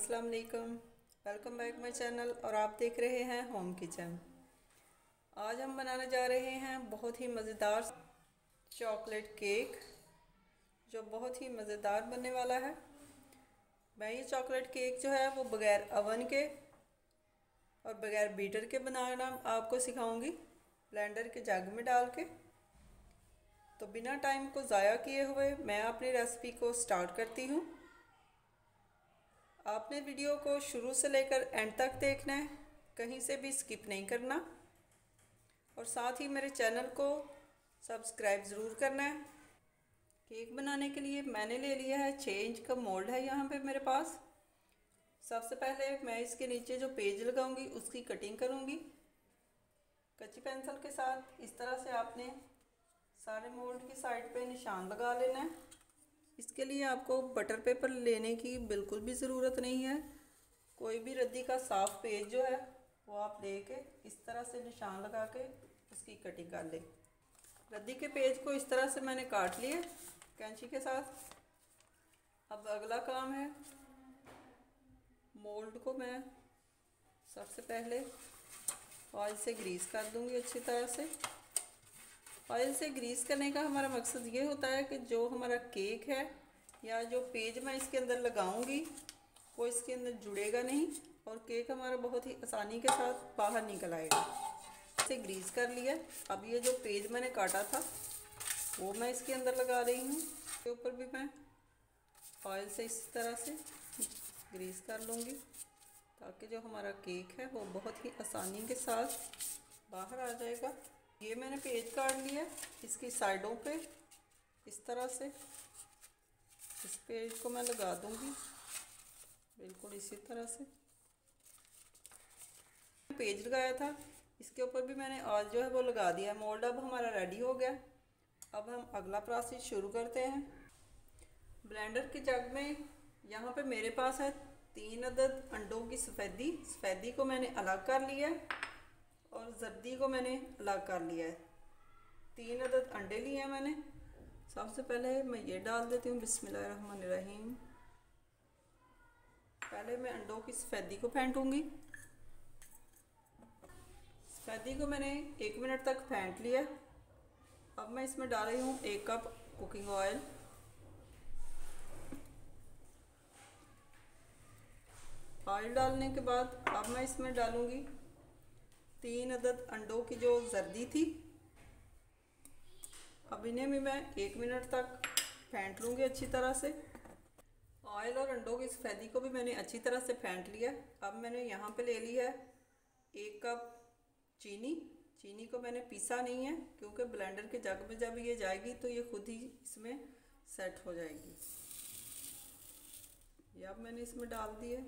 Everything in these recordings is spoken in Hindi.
अस्सलाम वालेकुम। वेलकम बैक माई चैनल और आप देख रहे हैं होम किचन। आज हम बनाने जा रहे हैं बहुत ही मज़ेदार चॉकलेट केक जो बहुत ही मज़ेदार बनने वाला है। मैं ये चॉकलेट केक जो है वो बग़ैर अवन के और बग़ैर बीटर के बनाना आपको सिखाऊंगी, ब्लेंडर के जग में डाल के। तो बिना टाइम को ज़ाया किए हुए मैं अपनी रेसिपी को स्टार्ट करती हूँ। आपने वीडियो को शुरू से लेकर एंड तक देखना है, कहीं से भी स्किप नहीं करना और साथ ही मेरे चैनल को सब्सक्राइब ज़रूर करना है। केक बनाने के लिए मैंने ले लिया है 6 इंच का मोल्ड है यहाँ पे मेरे पास। सबसे पहले मैं इसके नीचे जो पेज लगाऊंगी उसकी कटिंग करूंगी। कच्ची पेंसिल के साथ इस तरह से आपने सारे मोल्ड की साइड पे निशान लगा लेना है। इसके लिए आपको बटर पेपर लेने की बिल्कुल भी ज़रूरत नहीं है। कोई भी रद्दी का साफ़ पेज जो है वो आप लेके इस तरह से निशान लगा के उसकी कटिंग कर लें। रद्दी के पेज को इस तरह से मैंने काट लिया कैंची के साथ। अब अगला काम है, मोल्ड को मैं सबसे पहले ऑयल से ग्रीस कर दूंगी अच्छी तरह से। ऑयल से ग्रीस करने का हमारा मकसद ये होता है कि जो हमारा केक है या जो पेज मैं इसके अंदर लगाऊंगी वो इसके अंदर जुड़ेगा नहीं और केक हमारा बहुत ही आसानी के साथ बाहर निकल आएगा। इसे ग्रीस कर लिया। अब ये जो पेज मैंने काटा था वो मैं इसके अंदर लगा रही हूँ। इसके ऊपर भी मैं ऑयल से इस तरह से ग्रीस कर लूँगी ताकि जो हमारा केक है वो बहुत ही आसानी के साथ बाहर आ जाएगा। ये मैंने पेज काट लिया, इसकी साइडों पे इस तरह से इस पेज को मैं लगा दूंगी बिल्कुल इसी तरह से। पेज लगाया था इसके ऊपर भी मैंने ऑयल जो है वो लगा दिया। मोल्ड अब हमारा रेडी हो गया। अब हम अगला प्रोसेस शुरू करते हैं। ब्लेंडर के जग में यहाँ पे मेरे पास है 3 अदद अंडों की सफ़ेदी को मैंने अलग कर लिया है और जर्दी को मैंने अलग कर लिया है। 3 अदद अंडे लिए हैं मैंने। सबसे पहले मैं ये डाल देती हूँ, बिस्मिल्लाहिर्रहमानिर्रहीम। पहले मैं अंडों की सफ़ेदी को फेंटूंगी। सफ़ेदी को मैंने 1 मिनट तक फेंट लिया। अब मैं इसमें डाल रही हूँ 1 कप कुकिंग ऑयल। ऑयल डालने के बाद अब मैं इसमें डालूँगी 3 अदद अंडों की जो जर्दी थी। अब इन्हें भी मैं 1 मिनट तक फेंट लूँगी अच्छी तरह से। ऑयल और अंडों की सफ़ेदी को भी मैंने अच्छी तरह से फेंट लिया। अब मैंने यहाँ पे ले लिया है 1 कप चीनी को मैंने पीसा नहीं है क्योंकि ब्लेंडर के जग में जब ये जाएगी तो ये खुद ही इसमें सेट हो जाएगी। ये अब मैंने इसमें डाल दी है।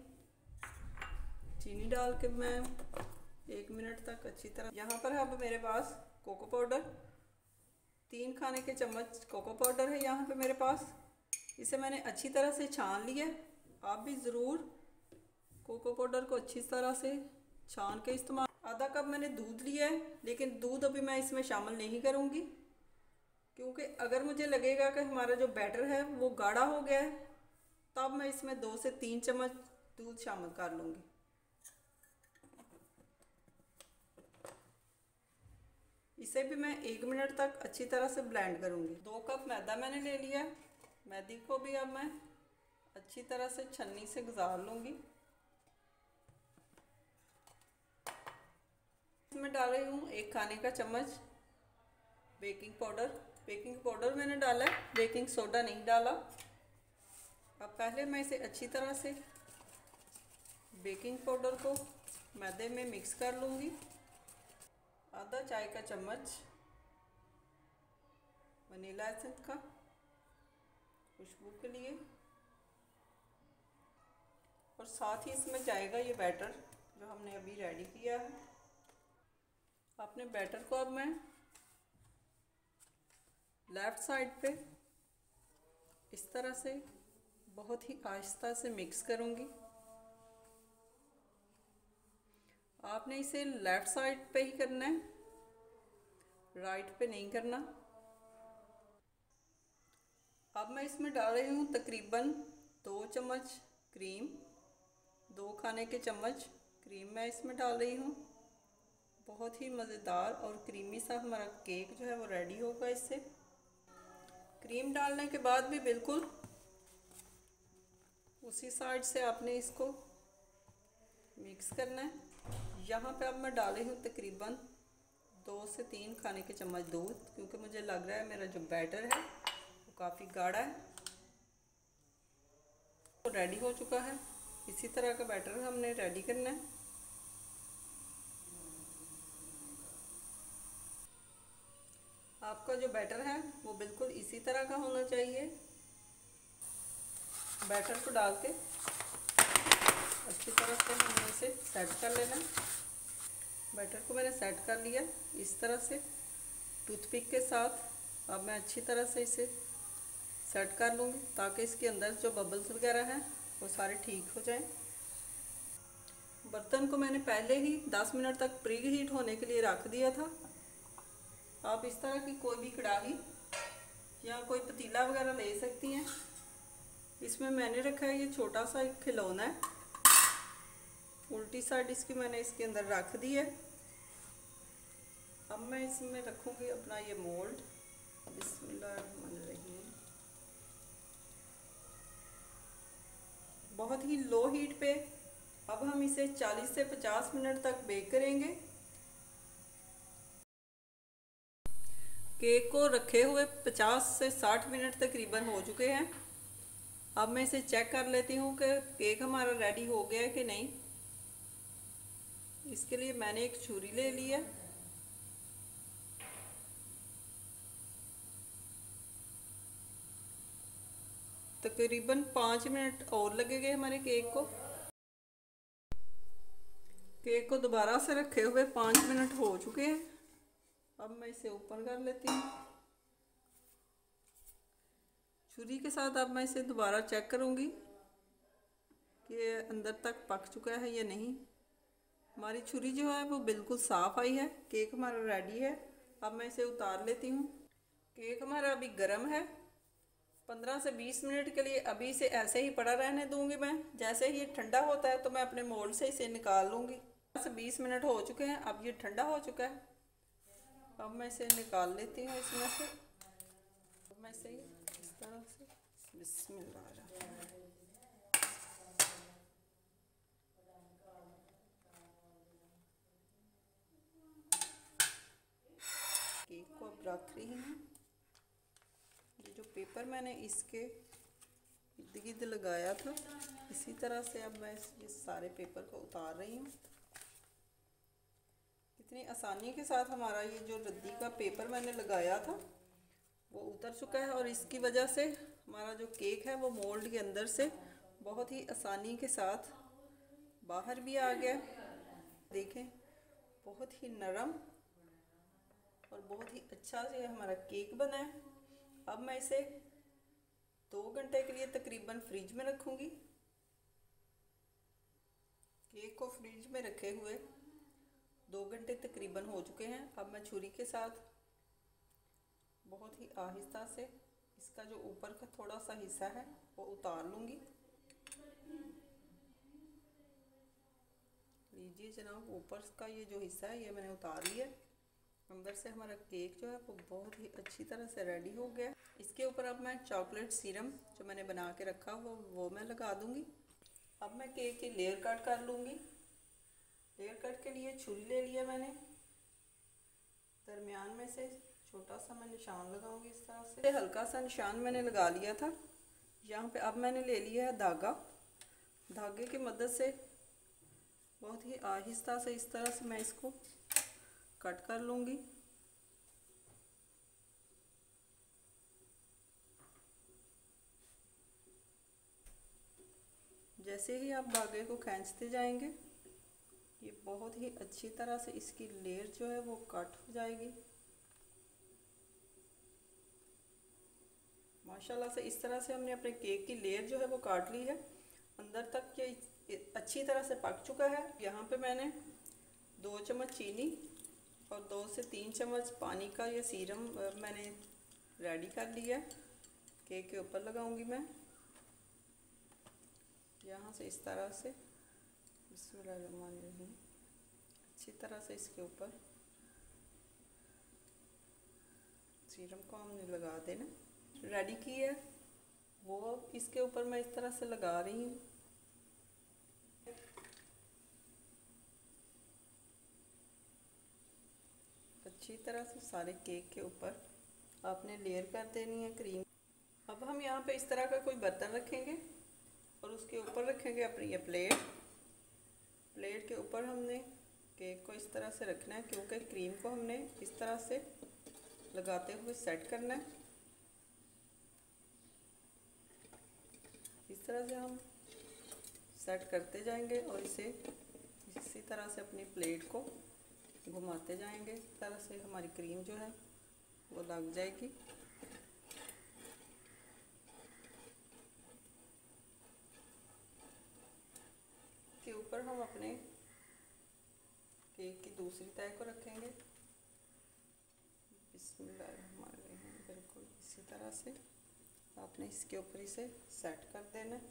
चीनी डाल के मैं 1 मिनट तक अच्छी तरह। यहाँ पर अब मेरे पास कोको पाउडर 3 खाने के चम्मच कोको पाउडर है यहाँ पे मेरे पास। इसे मैंने अच्छी तरह से छान लिया। आप भी ज़रूर कोको पाउडर को अच्छी तरह से छान के इस्तेमाल। आधा कप मैंने दूध लिया है लेकिन दूध अभी मैं इसमें शामिल नहीं करूँगी क्योंकि अगर मुझे लगेगा कि हमारा जो बैटर है वो गाढ़ा हो गया है तब मैं इसमें 2 से 3 चम्मच दूध शामिल कर लूँगी। इसे भी मैं 1 मिनट तक अच्छी तरह से ब्लेंड करूँगी। 2 कप मैदा मैंने ले लिया। मैदे को भी अब मैं अच्छी तरह से छन्नी से गुजार लूँगी। इसमें डाल रही हूँ 1 खाने का चम्मच बेकिंग पाउडर। बेकिंग पाउडर मैंने डाला है, बेकिंग सोडा नहीं डाला। अब पहले मैं इसे अच्छी तरह से बेकिंग पाउडर को मैदे में मिक्स कर लूँगी। आधा चाय का चम्मच वनीला एसेंस का खुशबू के लिए और साथ ही इसमें जाएगा ये बैटर जो हमने अभी रेडी किया है। अपने बैटर को अब मैं लेफ़्ट साइड पे इस तरह से बहुत ही आहिस्ता से मिक्स करूँगी। आपने इसे लेफ़्ट साइड पे ही करना है, राइट पे नहीं करना। अब मैं इसमें डाल रही हूँ तकरीबन 2 चम्मच क्रीम। 2 खाने के चम्मच क्रीम मैं इसमें डाल रही हूँ। बहुत ही मज़ेदार और क्रीमी सा हमारा केक जो है वो रेडी होगा इससे। क्रीम डालने के बाद भी बिल्कुल उसी साइड से आपने इसको मिक्स करना है। यहाँ पे अब मैं डाली हूँ तकरीबन 2 से 3 खाने के चम्मच दूध, क्योंकि मुझे लग रहा है मेरा जो बैटर है वो काफ़ी गाढ़ा है। तो रेडी हो चुका है। इसी तरह का बैटर हमने रेडी करना है। आपका जो बैटर है वो बिल्कुल इसी तरह का होना चाहिए। बैटर को डाल के अच्छी तरह से हमने इसे सेट कर लेना। बैटर को मैंने सेट कर लिया इस तरह से टूथपिक के साथ। अब मैं अच्छी तरह से इसे सेट कर लूँगी ताकि इसके अंदर जो बबल्स वगैरह हैं वो सारे ठीक हो जाएं। बर्तन को मैंने पहले ही 10 मिनट तक प्री हीट होने के लिए रख दिया था। आप इस तरह की कोई भी कढ़ाई या कोई पतीला वगैरह ले सकती हैं। इसमें मैंने रखा है ये छोटा सा एक खिलौना है। उल्टी साइड इसकी मैंने इसके अंदर रख दी है। अब मैं इसमें रखूँगी अपना ये मोल्ड। बिस्मिल्लाहिर्रहमानिर्रहीम। बहुत ही लो हीट पे अब हम इसे 40 से 50 मिनट तक बेक करेंगे। केक को रखे हुए 50 से 60 मिनट तकरीबन हो चुके हैं। अब मैं इसे चेक कर लेती हूँ कि केक हमारा रेडी हो गया है कि नहीं। इसके लिए मैंने एक छुरी ले ली है। तकरीबन 5 मिनट और लगेंगे हमारे केक को। केक को दोबारा से रखे हुए 5 मिनट हो चुके हैं। अब मैं इसे ओपन कर लेती हूँ छुरी के साथ। अब मैं इसे दोबारा चेक करूँगी कि अंदर तक पक चुका है या नहीं। हमारी छुरी जो है वो बिल्कुल साफ़ आई है। केक हमारा रेडी है। अब मैं इसे उतार लेती हूँ। केक हमारा अभी गर्म है। 15 से 20 मिनट के लिए अभी इसे ऐसे ही पड़ा रहने दूँगी मैं। जैसे ही ये ठंडा होता है तो मैं अपने मोल्ड से इसे निकाल लूँगी। 15 से 20 मिनट हो चुके हैं। अब ये ठंडा हो चुका है। अब मैं इसे निकाल लेती हूँ इसमें से। अब मैं इसे इस तरह से बिस्मिल्लाह केक को अब रख रही हूँ। ये जो पेपर मैंने इसके इर्द गिर्द लगाया था इसी तरह से अब मैं ये सारे पेपर को उतार रही हूँ। कितनी आसानी के साथ हमारा ये जो रद्दी का पेपर मैंने लगाया था वो उतर चुका है और इसकी वजह से हमारा जो केक है वो मोल्ड के अंदर से बहुत ही आसानी के साथ बाहर भी आ गया। देखें बहुत ही नरम और बहुत ही अच्छा से हमारा केक बना है। अब मैं इसे 2 घंटे के लिए तकरीबन फ्रिज में रखूँगी। केक को फ्रिज में रखे हुए 2 घंटे तकरीबन हो चुके हैं। अब मैं छुरी के साथ बहुत ही आहिस्ता से इसका जो ऊपर का थोड़ा सा हिस्सा है वो उतार लूँगी। लीजिए जनाब, ऊपर का ये जो हिस्सा है ये मैंने उतार लिया। अंदर से हमारा केक जो है वो बहुत ही अच्छी तरह से रेडी हो गया। इसके ऊपर अब मैं चॉकलेट सीरम जो मैंने बना के रखा वो मैं लगा दूँगी। अब मैं केक की लेयर कट कर लूँगी। लेयर कट के लिए छुरी ले लिया मैंने। दरमियान में से छोटा सा मैं निशान लगाऊंगी इस तरह से। हल्का सा निशान मैंने लगा लिया था यहाँ पे। अब मैंने ले लिया है धागा। धागे की मदद से बहुत ही आहिस्ता से इस तरह से मैं इसको कट कर लूँगी। जैसे ही आप धागे को खींचते जाएंगे ये बहुत ही अच्छी तरह से इसकी लेयर जो है वो कट हो जाएगी। माशाल्लाह से इस तरह से हमने अपने केक की लेयर जो है वो काट ली है। अंदर तक ये अच्छी तरह से पक चुका है। यहाँ पे मैंने 2 चम्मच चीनी और 2 से 3 चम्मच पानी का ये सीरम मैंने रेडी कर लिया है। केक के ऊपर लगाऊंगी मैं यहाँ से इस तरह से। बिस्मिल्लाहिर्रहमानिर्रहीम। अच्छी तरह से इसके ऊपर सीरम को हमने लगा देना। रेडी की है वो इसके ऊपर मैं इस तरह से लगा रही हूँ। अच्छी तरह से सारे केक के ऊपर आपने लेयर कर देनी है क्रीम। अब हम यहाँ पे इस तरह का कोई बर्तन रखेंगे और उसके ऊपर रखेंगे अपनी ये प्लेट। प्लेट के ऊपर हमने केक को इस तरह से रखना है, क्योंकि क्रीम को हमने इस तरह से लगाते हुए सेट करना है। इस तरह से हम सेट करते जाएंगे और इसे इसी तरह से अपनी प्लेट को घुमाते जाएंगे। इस तरह से हमारी क्रीम जो है वो लग जाएगी। के ऊपर हम अपने केक की दूसरी तह को रखेंगे। बिस्मिल्लाहिर्रहमानिर्रहीम। बिल्कुल इसी तरह से आपने इसके ऊपर इसे सेट कर देना है।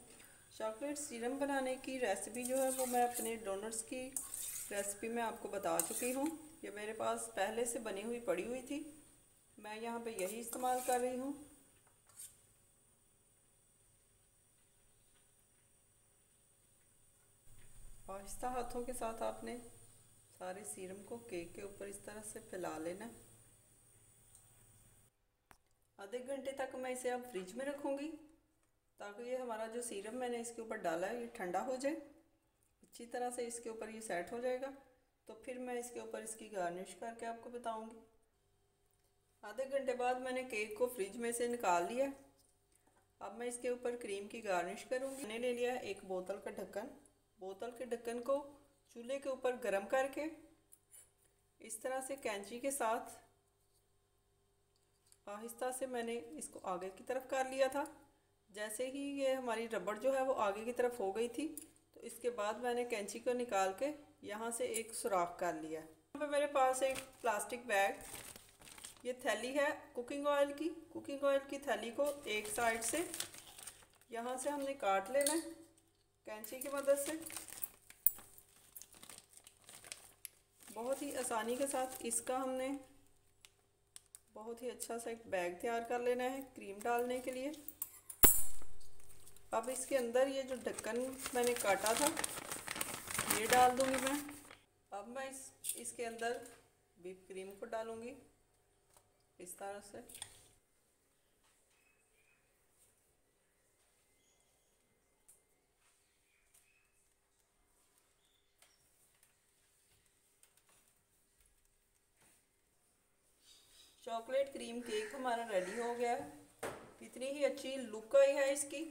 चॉकलेट सीरम बनाने की रेसिपी जो है वो मैं अपने डोनट्स की रेसिपी में आपको बता चुकी हूँ। ये मेरे पास पहले से बनी हुई पड़ी हुई थी, मैं यहाँ पे यही इस्तेमाल कर रही हूँ। आहिस्ता हाथों के साथ आपने सारे सीरम को केक के ऊपर इस तरह से फैला लेना। आधे घंटे तक मैं इसे अब फ्रिज में रखूँगी ताकि ये हमारा जो सीरम मैंने इसके ऊपर डाला है ये ठंडा हो जाए। अच्छी तरह से इसके ऊपर ये सेट हो जाएगा तो फिर मैं इसके ऊपर इसकी गार्निश करके आपको बताऊंगी। आधे घंटे बाद मैंने केक को फ्रिज में से निकाल लिया। अब मैं इसके ऊपर क्रीम की गार्निश करूंगी। मैंने ले लिया एक बोतल का ढक्कन। बोतल के ढक्कन को चूल्हे के ऊपर गर्म करके इस तरह से कैंची के साथ आहिस्ता से मैंने इसको आगे की तरफ कर लिया था। जैसे ही ये हमारी रबड़ जो है वो आगे की तरफ हो गई थी तो इसके बाद मैंने कैंची को निकाल के यहाँ से एक सुराख कर लिया। यहाँ पे मेरे पास एक प्लास्टिक बैग, ये थैली है कुकिंग ऑयल की। कुकिंग ऑयल की थैली को एक साइड से यहाँ से हमने काट लेना है कैंची की मदद से। बहुत ही आसानी के साथ इसका हमने बहुत ही अच्छा सा एक बैग तैयार कर लेना है क्रीम डालने के लिए। अब इसके अंदर ये जो ढक्कन मैंने काटा था ये डाल दूंगी मैं। अब मैं इसके अंदर व्हिप क्रीम को डालूंगी इस तरह से। चॉकलेट क्रीम केक हमारा रेडी हो गया है। कितनी ही अच्छी लुक आई है इसकी।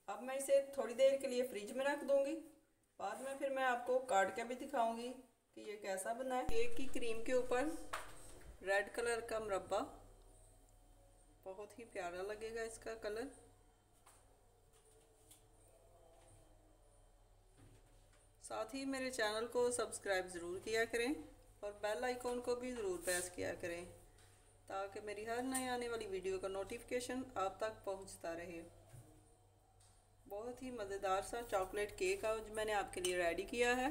अब मैं इसे थोड़ी देर के लिए फ्रिज में रख दूंगी। बाद में फिर मैं आपको काट के भी दिखाऊंगी कि ये कैसा बना है। केक की क्रीम के ऊपर रेड कलर का मुरब्बा, बहुत ही प्यारा लगेगा इसका कलर। साथ ही मेरे चैनल को सब्सक्राइब ज़रूर किया करें और बेल आइकॉन को भी ज़रूर प्रेस किया करें ताकि मेरी हर नई आने वाली वीडियो का नोटिफिकेशन आप तक पहुंचता रहे। बहुत ही मज़ेदार सा चॉकलेट केक आज मैंने आपके लिए रेडी किया है।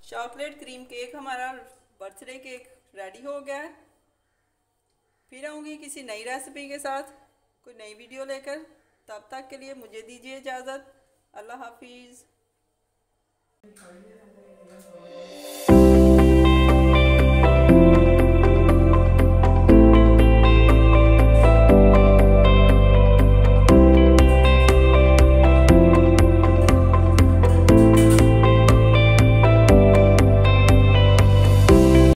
चॉकलेट क्रीम केक हमारा बर्थडे केक रेडी हो गया है। फिर आऊँगी किसी नई रेसिपी के साथ, कोई नई वीडियो लेकर। तब तक के लिए मुझे दीजिए इजाज़त। अल्लाह हाफिज़।